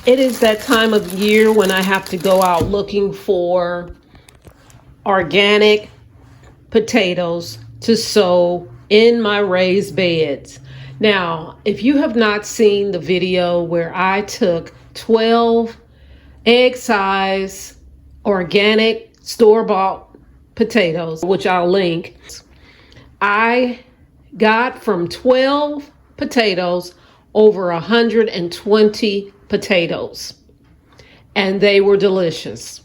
It is that time of year when I have to go out looking for organic potatoes to sow in my raised beds. Now, if you have not seen the video where I took 12 egg size organic store-bought potatoes, which I'll link, I got from 12 potatoes over 120 potatoes, and they were delicious.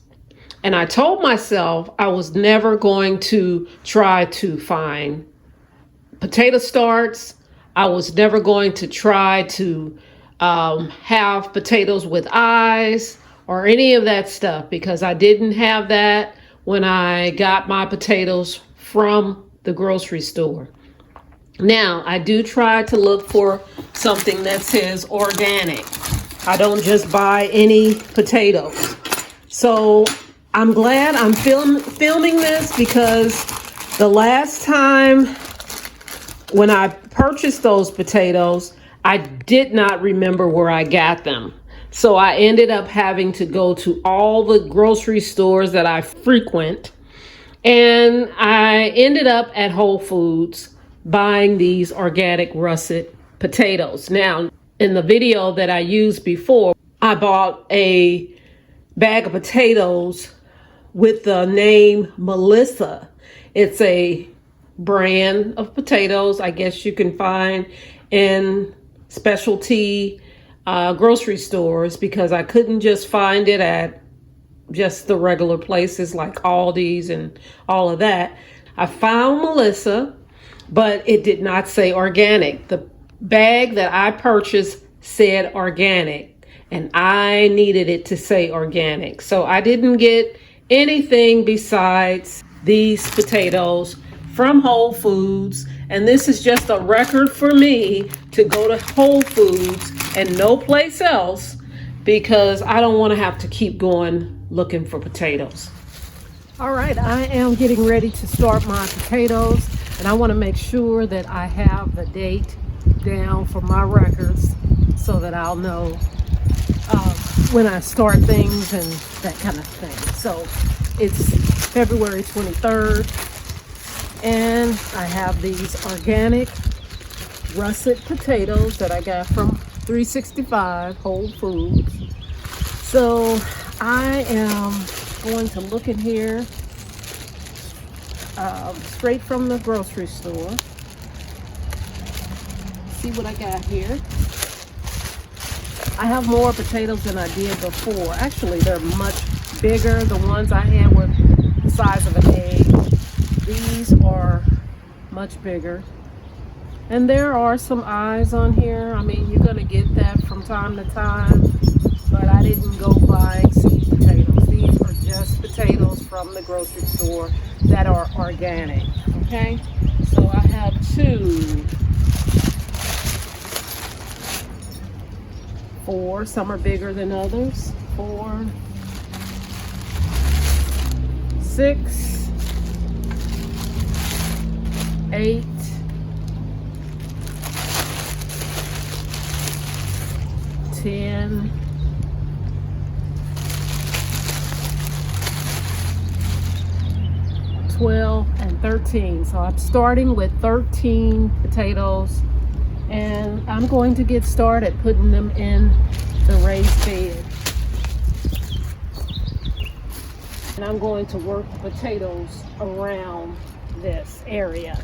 And I told myself I was never going to try to find potato starts. I was never going to try to have potatoes with eyes or any of that stuff, because I didn't have that when I got my potatoes from the grocery store. Now, I do try to look for something that says organic. I don't just buy any potatoes. So I'm glad I'm filming this, because the last time when I purchased those potatoes, I did not remember where I got them. So I ended up having to go to all the grocery stores that I frequent, and I ended up at Whole Foods buying these organic russet potatoes. Now, in the video that I used before, I bought a bag of potatoes with the name Melissa. It's a brand of potatoes I guess you can find in specialty grocery stores, because I couldn't just find it at just the regular places like Aldi's and all of that. I found Melissa, but it did not say organic. The bag that I purchased said organic, and I needed it to say organic. So I didn't get anything besides these potatoes from Whole Foods. And this is just a record for me to go to Whole Foods and no place else, because I don't want to have to keep going looking for potatoes. All right, I am getting ready to start my potatoes, and I want to make sure that I have the date down for my records so that I'll know when I start things and that kind of thing. So it's February 23rd, and I have these organic russet potatoes that I got from 365 Whole Foods. So I am going to look in here straight from the grocery store. See what I got here. I have more potatoes than I did before. Actually, they're much bigger. The ones I had were the size of an egg. These are much bigger. And there are some eyes on here. I mean, you're going to get that from time to time, but I didn't go buying seed potatoes. These are just potatoes from the grocery store that are organic. Okay, so I have 2, 4. Some are bigger than others. 4, 6, 8, 10, 12, and 13. So I'm starting with 13 potatoes, and I'm going to get started putting them in the raised bed. And I'm going to work the potatoes around this area.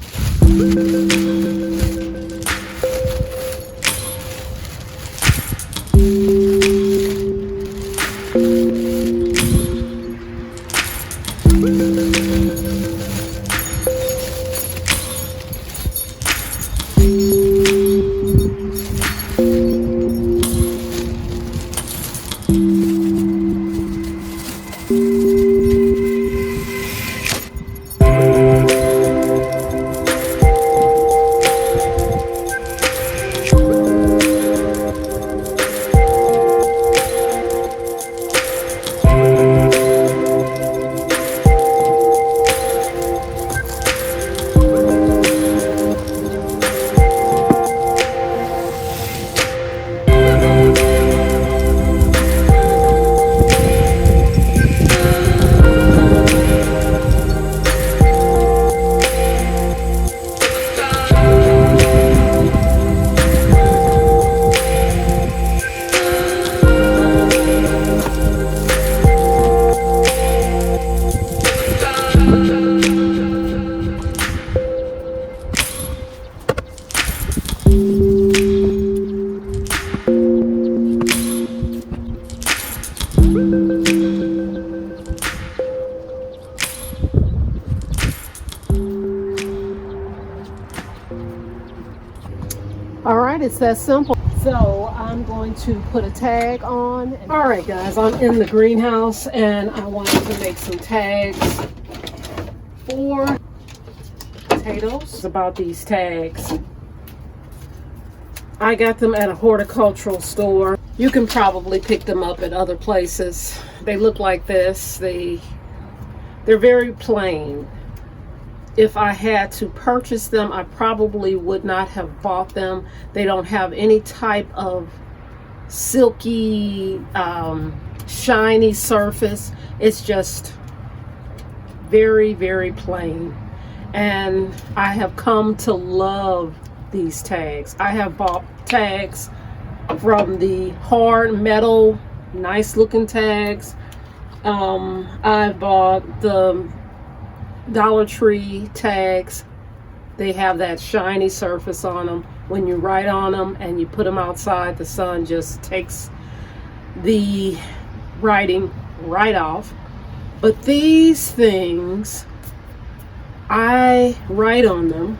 right, it's that simple. So I'm going to put a tag on. All right, guys, I'm in the greenhouse and I wanted to make some tags for potatoes. It's about these tags. I got them at a horticultural store. You can probably pick them up at other places. They look like this. They're very plain. If I had to purchase them, I probably would not have bought them. They don't have any type of silky, shiny surface. It's just very, very plain. And I have come to love these tags. I have bought tags from the hard metal, nice looking tags. I bought the Dollar Tree tags. They have that shiny surface on them. When you write on them and you put them outside, the sun just takes the writing right off. But these things, I write on them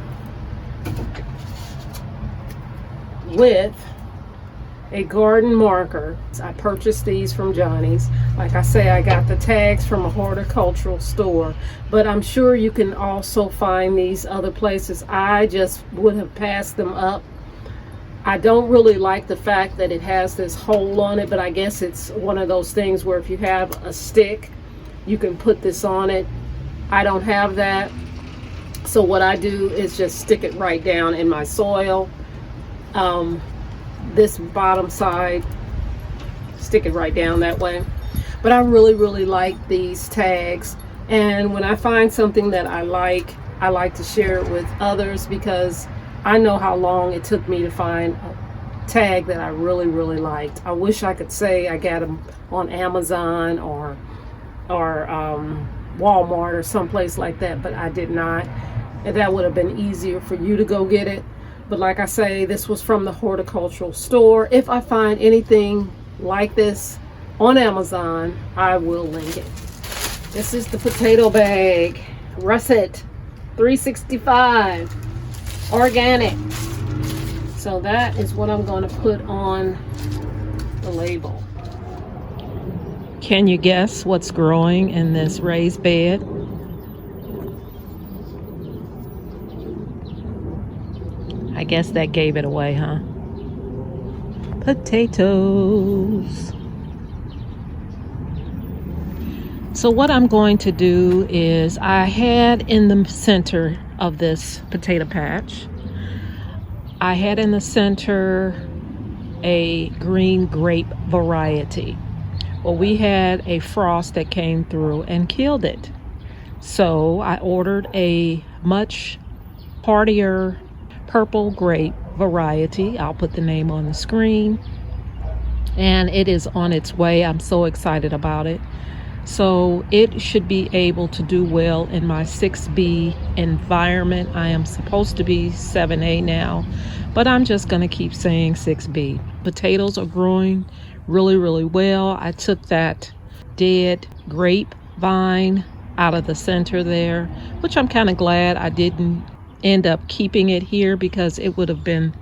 with a garden marker. I purchased these from Johnny's. Like I say, I got the tags from a horticultural store, but I'm sure you can also find these other places. I just would have passed them up. I don't really like the fact that it has this hole on it, but I guess it's one of those things where if you have a stick, you can put this on it. I don't have that. So what I do is just stick it right down in my soil. This bottom side, stick it right down that way. But I really, really like these tags. And when I find something that I like to share it with others, because I know how long it took me to find a tag that I really, really liked. I wish I could say I got them on Amazon or Walmart or someplace like that, but I did not. And that would have been easier for you to go get it. But like I say, this was from the horticultural store. If I find anything like this on Amazon, I will link it. This is the potato bag. Russet 365 organic. So that is what I'm going to put on the label. Can you guess what's growing in this raised bed? I guess that gave it away, huh? Potatoes. So what I'm going to do is, I had in the center of this potato patch, I had in the center a green grape variety. Well, we had a frost that came through and killed it. So I ordered a much hardier purple grape variety. I'll put the name on the screen. And it is on its way. I'm so excited about it. So it should be able to do well in my 6B environment. I am supposed to be 7A now, but I'm just going to keep saying 6B. Potatoes are growing really, really well. I took that dead grape vine out of the center there, which I'm kind of glad I didn't end up keeping it here, because it would have been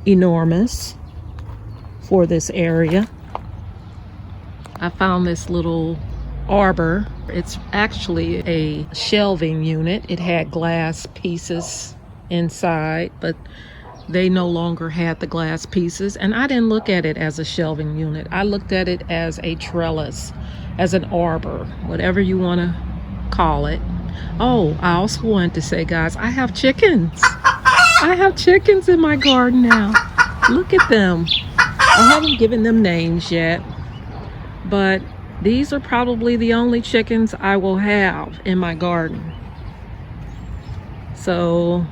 enormous for this area. I found this little arbor. It's actually a shelving unit. It had glass pieces inside, but they no longer had the glass pieces, and I didn't look at it as a shelving unit. I looked at it as a trellis, as an arbor, whatever you want to call it. Oh, I also wanted to say, guys, I have chickens. I have chickens in my garden now. Look at them. I haven't given them names yet, but these are probably the only chickens I will have in my garden. So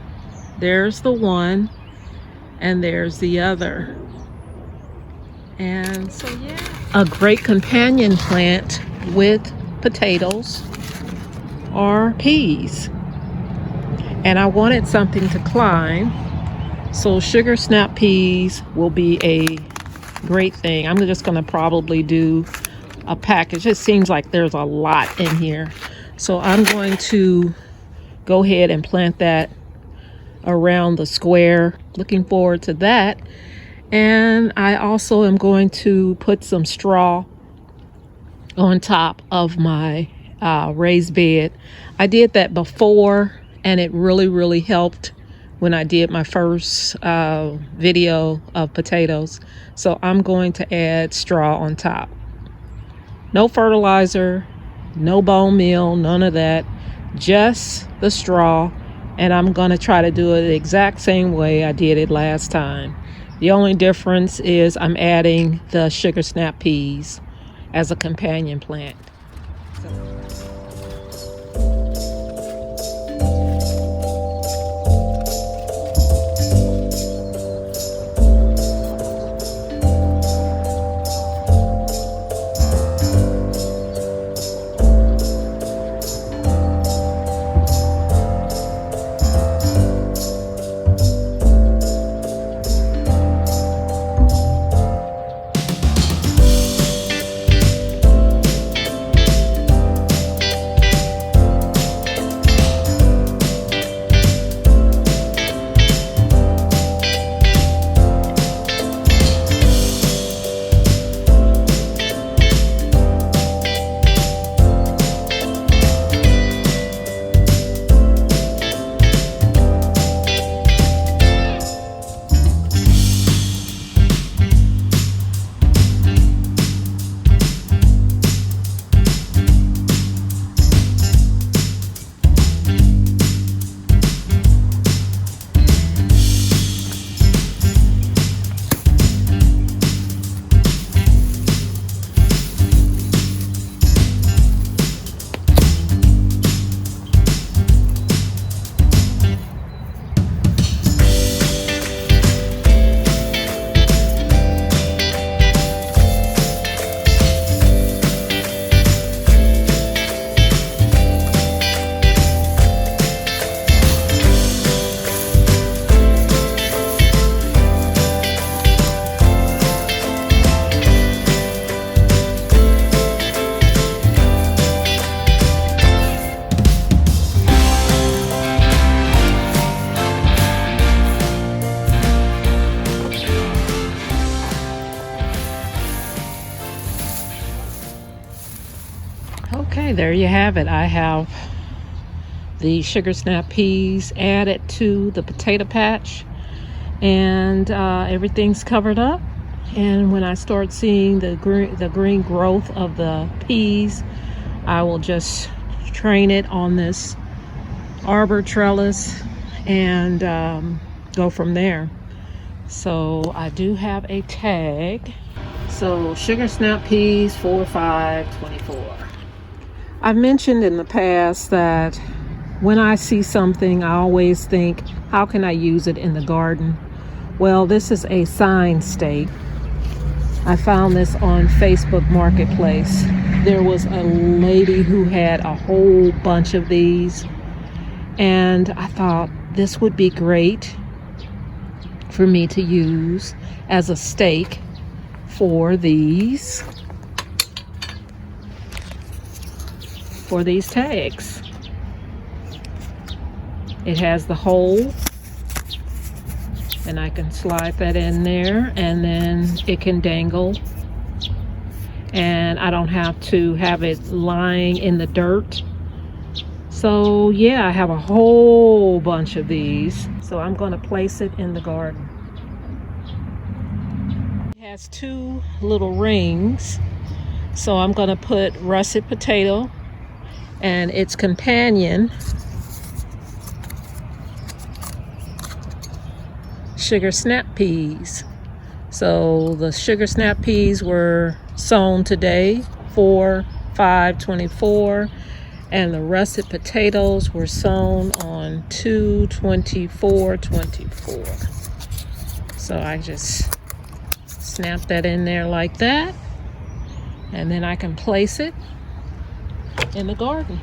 there's the one, and there's the other. And so, yeah, a great companion plant with potatoes are peas. And I wanted something to climb, so sugar snap peas will be a great thing. I'm just going to probably do a package. It seems like there's a lot in here, so I'm going to go ahead and plant that around the square looking forward to that. And I also am going to put some straw on top of my raised bed. I did that before, and it really helped when I did my first video of potatoes. So I'm going to add straw on top. No fertilizer, no bone meal, none of that, just the straw. And I'm going to try to do it the exact same way I did it last time. The only difference is I'm adding the sugar snap peas as a companion plant. Okay, there you have it. I have the sugar snap peas added to the potato patch, and everything's covered up. And when I start seeing the green growth of the peas, I will just train it on this arbor trellis and go from there. So I do have a tag. So sugar snap peas 4/5/24. I've mentioned in the past that when I see something, I always think, how can I use it in the garden? Well, this is a sign stake. I found this on Facebook Marketplace. There was a lady who had a whole bunch of these, and I thought this would be great for me to use as a stake for these tags. It has the hole, and I can slide that in there, and then it can dangle, and I don't have to have it lying in the dirt. So yeah, I have a whole bunch of these, so I'm going to place it in the garden. It has two little rings, so I'm going to put russet potato and its companion, sugar snap peas. So the sugar snap peas were sown today, 4/5/24, and the russet potatoes were sown on 2/24/24. So I just snap that in there like that, and then I can place it in the garden.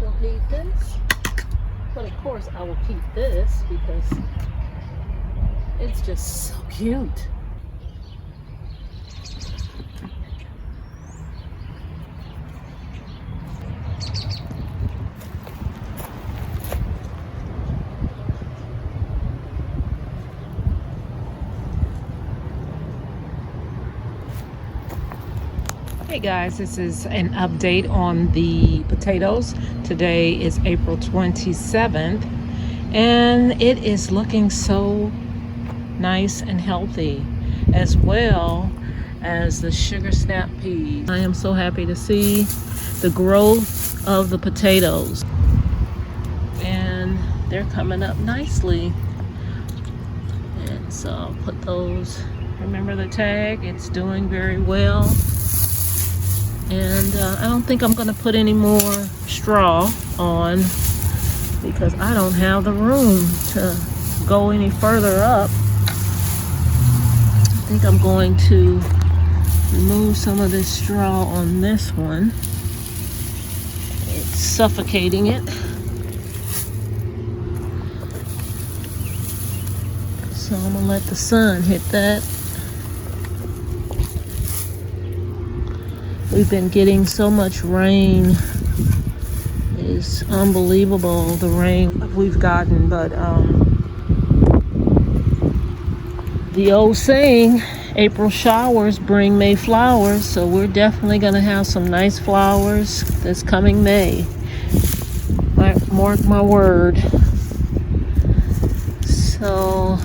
Don't need this, but of course I will keep this because it's just so cute. Hey guys, this is an update on the potatoes. Today is April 27th and it is looking so nice and healthy, as well as the sugar snap peas. I am so happy to see the growth of the potatoes, and they're coming up nicely. And so I'll put those, remember the tag, it's doing very well. And I don't think I'm going to put any more straw on because I don't have the room to go any further up. I think I'm going to remove some of this straw on this one. It's suffocating it. So I'm going to let the sun hit that. We've been getting so much rain. It's unbelievable, the rain we've gotten. But the old saying, April showers bring May flowers. So we're definitely going to have some nice flowers this coming May. Mark my word. So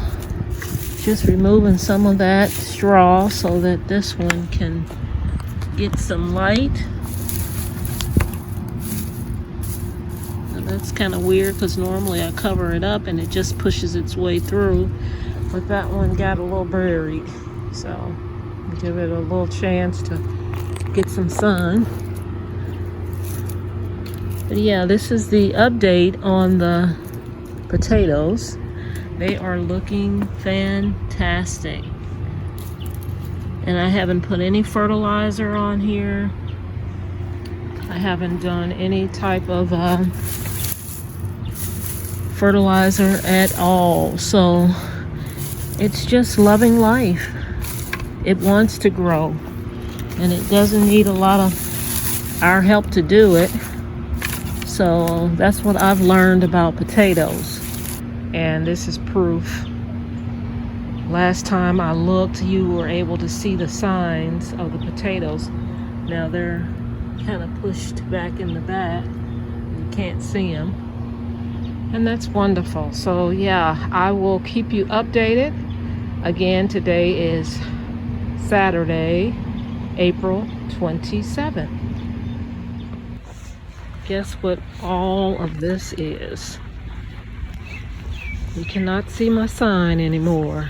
just removing some of that straw so that this one can get some light. Now that's kind of weird because normally I cover it up and it just pushes its way through, but that one got a little buried, so give it a little chance to get some sun. But yeah, this is the update on the potatoes. They are looking fantastic. And I haven't put any fertilizer on here. I haven't done any type of fertilizer at all. So it's just loving life. It wants to grow. And it doesn't need a lot of our help to do it. So that's what I've learned about potatoes. And this is proof. Last time I looked, you were able to see the signs of the potatoes. Now they're kind of pushed back in the back. You can't see them. And that's wonderful. So yeah, I will keep you updated. Again, today is Saturday, April 27th. Guess what all of this is? You cannot see my sign anymore.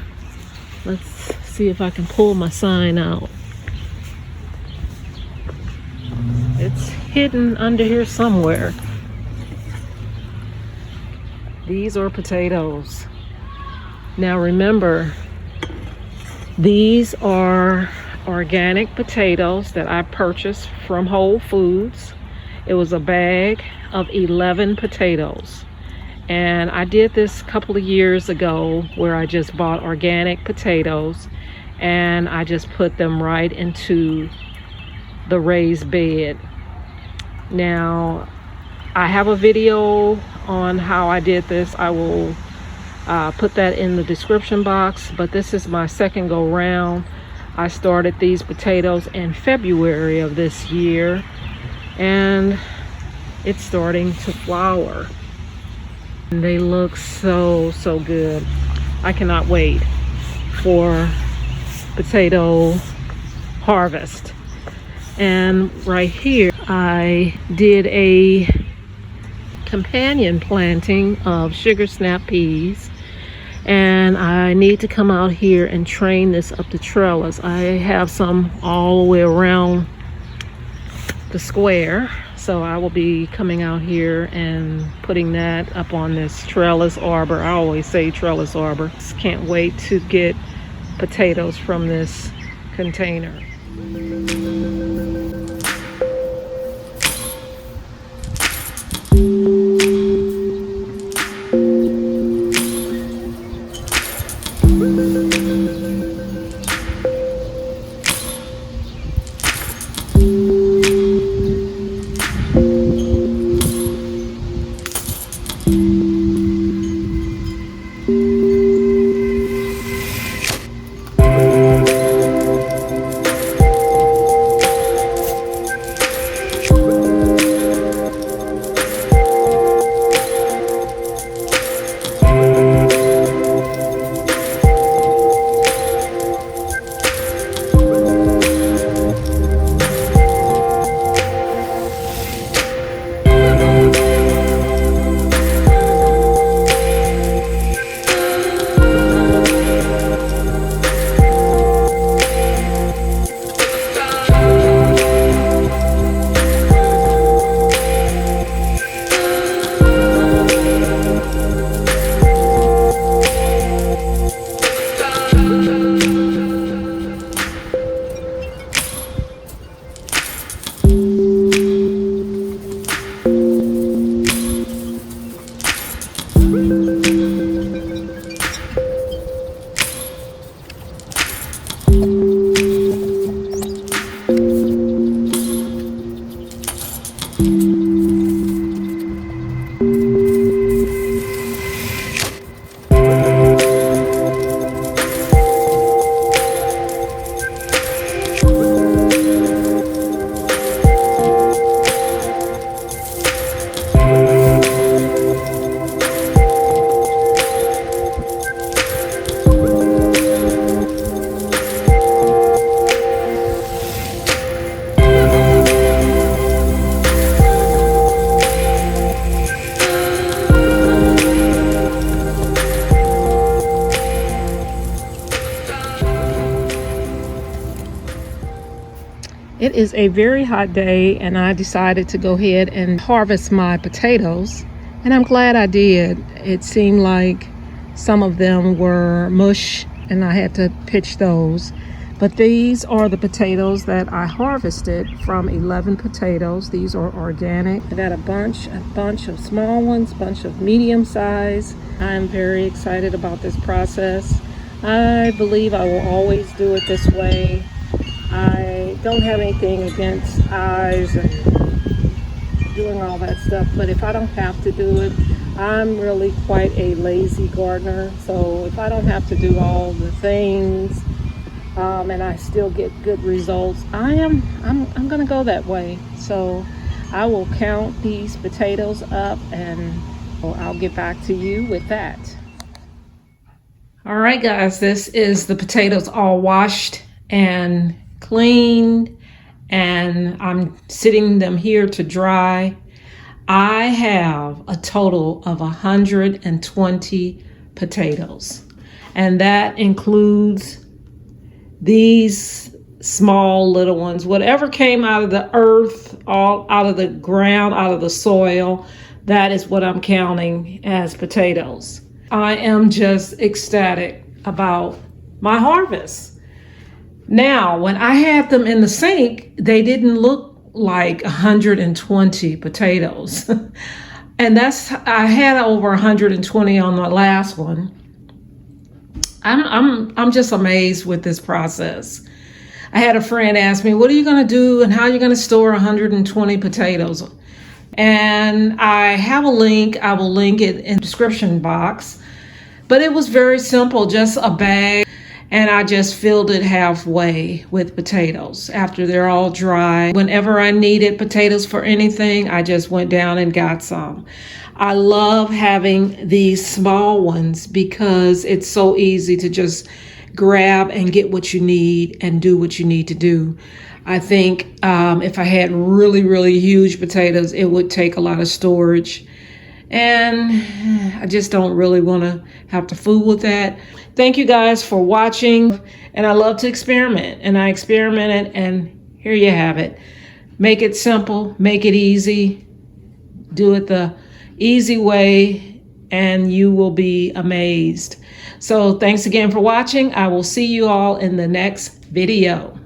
Let's see if I can pull my sign out. It's hidden under here somewhere. These are potatoes. Now remember, these are organic potatoes that I purchased from Whole Foods. It was a bag of 11 potatoes. And I did this a couple of years ago where I just bought organic potatoes and I just put them right into the raised bed. Now, I have a video on how I did this. I will put that in the description box, but this is my second go round. I started these potatoes in February of this year and it's starting to flower. And they look so good. I cannot wait for potato harvest. And right here I did a companion planting of sugar snap peas, and I need to come out here and train this up the trellis. I have some all the way around the square, so I will be coming out here and putting that up on this trellis arbor. I always say trellis arbor. Just can't wait to get potatoes from this container. It is a very hot day and I decided to go ahead and harvest my potatoes, and I'm glad I did. It seemed like some of them were mush and I had to pitch those. But these are the potatoes that I harvested from 11 potatoes. These are organic. I got a bunch of small ones, bunch of medium size. I'm very excited about this process. I believe I will always do it this way. I don't have anything against eyes and doing all that stuff, but if I don't have to do it, I'm really quite a lazy gardener. So if I don't have to do all the things and I still get good results, I'm gonna go that way. So I will count these potatoes up and I'll get back to you with that. All right, guys, this is the potatoes all washed and cleaned, and I'm sitting them here to dry. I have a total of 120 potatoes, and that includes these small little ones, whatever came out of the earth, all out of the ground, out of the soil. That is what I'm counting as potatoes. I am just ecstatic about my harvest. Now, when I had them in the sink, they didn't look like 120 potatoes. And I had over 120 on the last one. I'm just amazed with this process. I had a friend ask me, what are you going to do and how are you going to store 120 potatoes? And I have a link. I will link it in the description box. But it was very simple, just a bag. And I just filled it halfway with potatoes after they're all dry. Whenever I needed potatoes for anything, I just went down and got some. I love having these small ones because it's so easy to just grab and get what you need and do what you need to do. I think if I had really, really huge potatoes, it would take a lot of storage. And I just don't really want to have to fool with that. Thank you guys for watching. And I love to experiment. And I experimented, and here you have it. Make it simple, make it easy. Do it the easy way, and you will be amazed. So thanks again for watching. I will see you all in the next video.